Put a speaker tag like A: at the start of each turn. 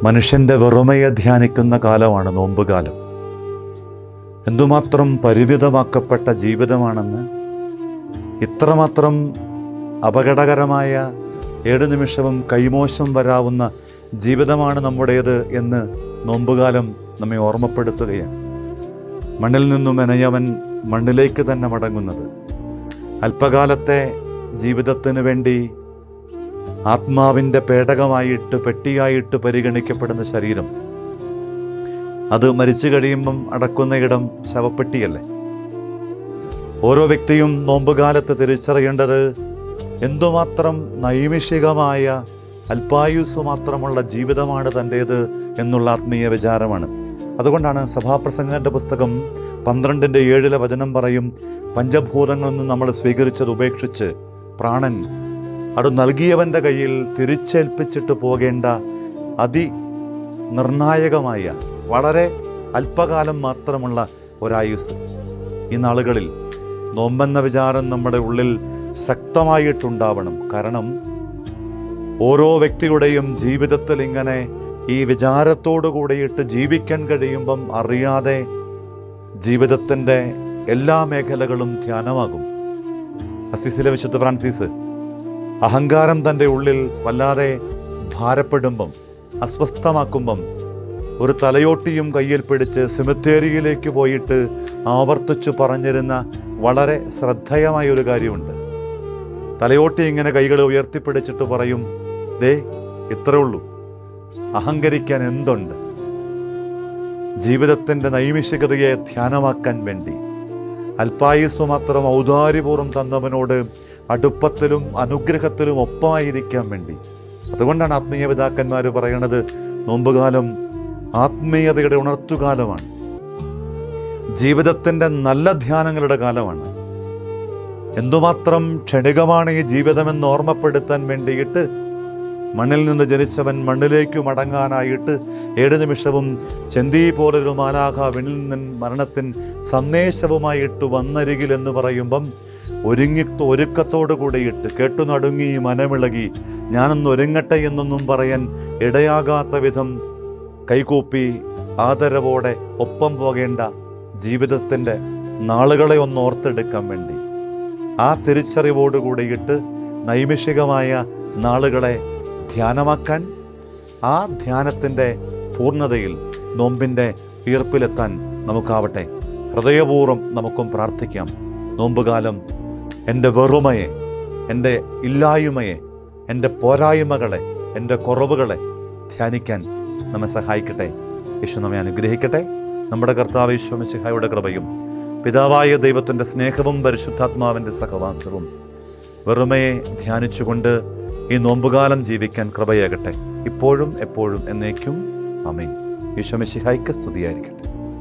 A: മനുഷ്യൻ്റെ വെറുമയെ ധ്യാനിക്കുന്ന കാലമാണ് നോമ്പുകാലം. എന്തുമാത്രം പരിമിതമാക്കപ്പെട്ട ജീവിതമാണെന്ന്, ഇത്രമാത്രം അപകടകരമായ ഏഴ് നിമിഷവും കൈമോശം വരാവുന്ന ജീവിതമാണ് നമ്മുടേത് എന്ന് നോമ്പുകാലം നമ്മെ ഓർമ്മപ്പെടുത്തുകയാണ്. മണ്ണിൽ നിന്നും മെനയവൻ മണ്ണിലേക്ക് തന്നെ മടങ്ങുന്നത്. അല്പകാലത്തെ ജീവിതത്തിന് വേണ്ടി ആത്മാവിൻ്റെ പേടകമായിട്ട്, പെട്ടിയായിട്ട് പരിഗണിക്കപ്പെടുന്ന ശരീരം, അത് മരിച്ചു കഴിയുമ്പം അടക്കുന്ന ഇടം ശവപ്പെട്ടിയല്ലേ? ഓരോ വ്യക്തിയും നോമ്പുകാലത്ത് തിരിച്ചറിയേണ്ടത് എന്തുമാത്രം നൈമിഷികമായ അല്പായുസ് മാത്രമുള്ള ജീവിതമാണ് തൻ്റേത് എന്നുള്ള ആത്മീയ വിചാരമാണ്. അതുകൊണ്ടാണ് സഭാപ്രസംഗൻ്റെ പുസ്തകം 12:7 വചനം പറയും, പഞ്ചഭൂതങ്ങളിൽ നിന്ന് നമ്മൾ സ്വീകരിച്ചത് ഉപേക്ഷിച്ച് പ്രാണൻ അത് നൽകിയവൻ്റെ കയ്യിൽ തിരിച്ചേൽപ്പിച്ചിട്ട് പോകേണ്ട നിർണായകമായ വളരെ അല്പകാലം മാത്രമുള്ള ഒരായുസ്. ഈ നാളുകളിൽ നോമ്പെന്ന വിചാരം നമ്മുടെ ഉള്ളിൽ ശക്തമായിട്ടുണ്ടാവണം. കാരണം ഓരോ വ്യക്തിയുടെയും ജീവിതത്തിൽ ഇങ്ങനെ ഈ വിചാരത്തോടു കൂടിയിട്ട് ജീവിക്കാൻ കഴിയുമ്പം അറിയാതെ ജീവിതത്തിൻ്റെ എല്ലാ മേഖലകളും ധ്യാനമാകും. അസിസിലെ വിശുദ്ധ ഫ്രാൻസിസ് അഹങ്കാരം തൻ്റെ ഉള്ളിൽ വല്ലാതെ ഭാരപ്പെടുമ്പം, അസ്വസ്ഥമാക്കുമ്പം ഒരു തലയോട്ടിയും കയ്യിൽ പിടിച്ച് സെമിത്തേരിയിലേക്ക് പോയിട്ട് ആവർത്തിച്ചു പറഞ്ഞിരുന്ന വളരെ ശ്രദ്ധേയമായ ഒരു കാര്യമുണ്ട്. തലയോട്ടി ഇങ്ങനെ കൈകൾ ഉയർത്തിപ്പിടിച്ചിട്ട് പറയും, ദേ ഇത്രേ ഉള്ളൂ, അഹങ്കരിക്കാൻ എന്തുണ്ട്? ജീവിതത്തിൻ്റെ നൈമിഷികതയെ ധ്യാനമാക്കാൻ വേണ്ടി അല്പായുസ് മാത്രം ഔദാര്യപൂർവ്വം തന്നവനോട് അടുപ്പത്തിലും അനുഗ്രഹത്തിലും ഒപ്പമായിരിക്കാൻ വേണ്ടി. അതുകൊണ്ടാണ് ആത്മീയ പിതാക്കന്മാർ പറയണത് നോമ്പുകാലം ആത്മീയതയുടെ ഉണർത്തുകാലമാണ്, ജീവിതത്തിൻ്റെ നല്ല ധ്യാനങ്ങളുടെ കാലമാണ്. എന്തുമാത്രം ക്ഷണികമാണ് ഈ ജീവിതമെന്ന് ഓർമ്മപ്പെടുത്താൻ വേണ്ടിയിട്ട് മണ്ണിൽ നിന്ന് ജനിച്ചവൻ മണ്ണിലേക്ക് മടങ്ങാനായിട്ട് 7 നിമിഷവും ചെന്തി പോലൊരു മാലാഖ വിണ്ണിൽ നിന്ന് മരണത്തിൻ സന്ദേശവുമായിട്ട് വന്നരികിൽ എന്ന് പറയുമ്പം ഒരുക്കത്തോടു കൂടിയിട്ട് കേട്ടു നടുങ്ങി മനമിളകി ഞാനൊന്ന് ഒരുങ്ങട്ടെ എന്നൊന്നും പറയാൻ ഇടയാകാത്ത വിധം കൈകൂപ്പി ആദരവോടെ ഒപ്പം പോകേണ്ട ജീവിതത്തിൻ്റെ നാളുകളെ ഒന്ന് ഓർത്തെടുക്കാൻ വേണ്ടി, ആ തിരിച്ചറിവോടു കൂടിയിട്ട് നൈമിഷികമായ നാളുകളെ ധ്യാനമാക്കാൻ, ആ ധ്യാനത്തിൻ്റെ പൂർണ്ണതയിൽ നോമ്പിൻ്റെ ഈർപ്പിലെത്താൻ നമുക്കാവട്ടെ. ഹൃദയപൂർവ്വം നമുക്കും പ്രാർത്ഥിക്കാം. നോമ്പുകാലം എൻ്റെ വെറുമയെ, എൻ്റെ ഇല്ലായ്മയെ, എൻ്റെ പോരായ്മകളെ, എൻ്റെ കുറവുകളെ ധ്യാനിക്കാൻ നമ്മെ സഹായിക്കട്ടെ. യേശു നമ്മെ അനുഗ്രഹിക്കട്ടെ. നമ്മുടെ കർത്താവ് യേശു മിശിഹായുടെ കൃപയും പിതാവായ ദൈവത്തിൻ്റെ സ്നേഹവും പരിശുദ്ധാത്മാവിൻ്റെ സഹവാസവും വെറുമയെ ധ്യാനിച്ചുകൊണ്ട് ഈ നോമ്പുകാലം ജീവിക്കാൻ കൃപയാകട്ടെ, ഇപ്പോഴും എപ്പോഴും എന്നേക്കും. ആമേൻ. യേശു മിശിഹായ്ക്ക് സ്തുതിയായിരിക്കട്ടെ.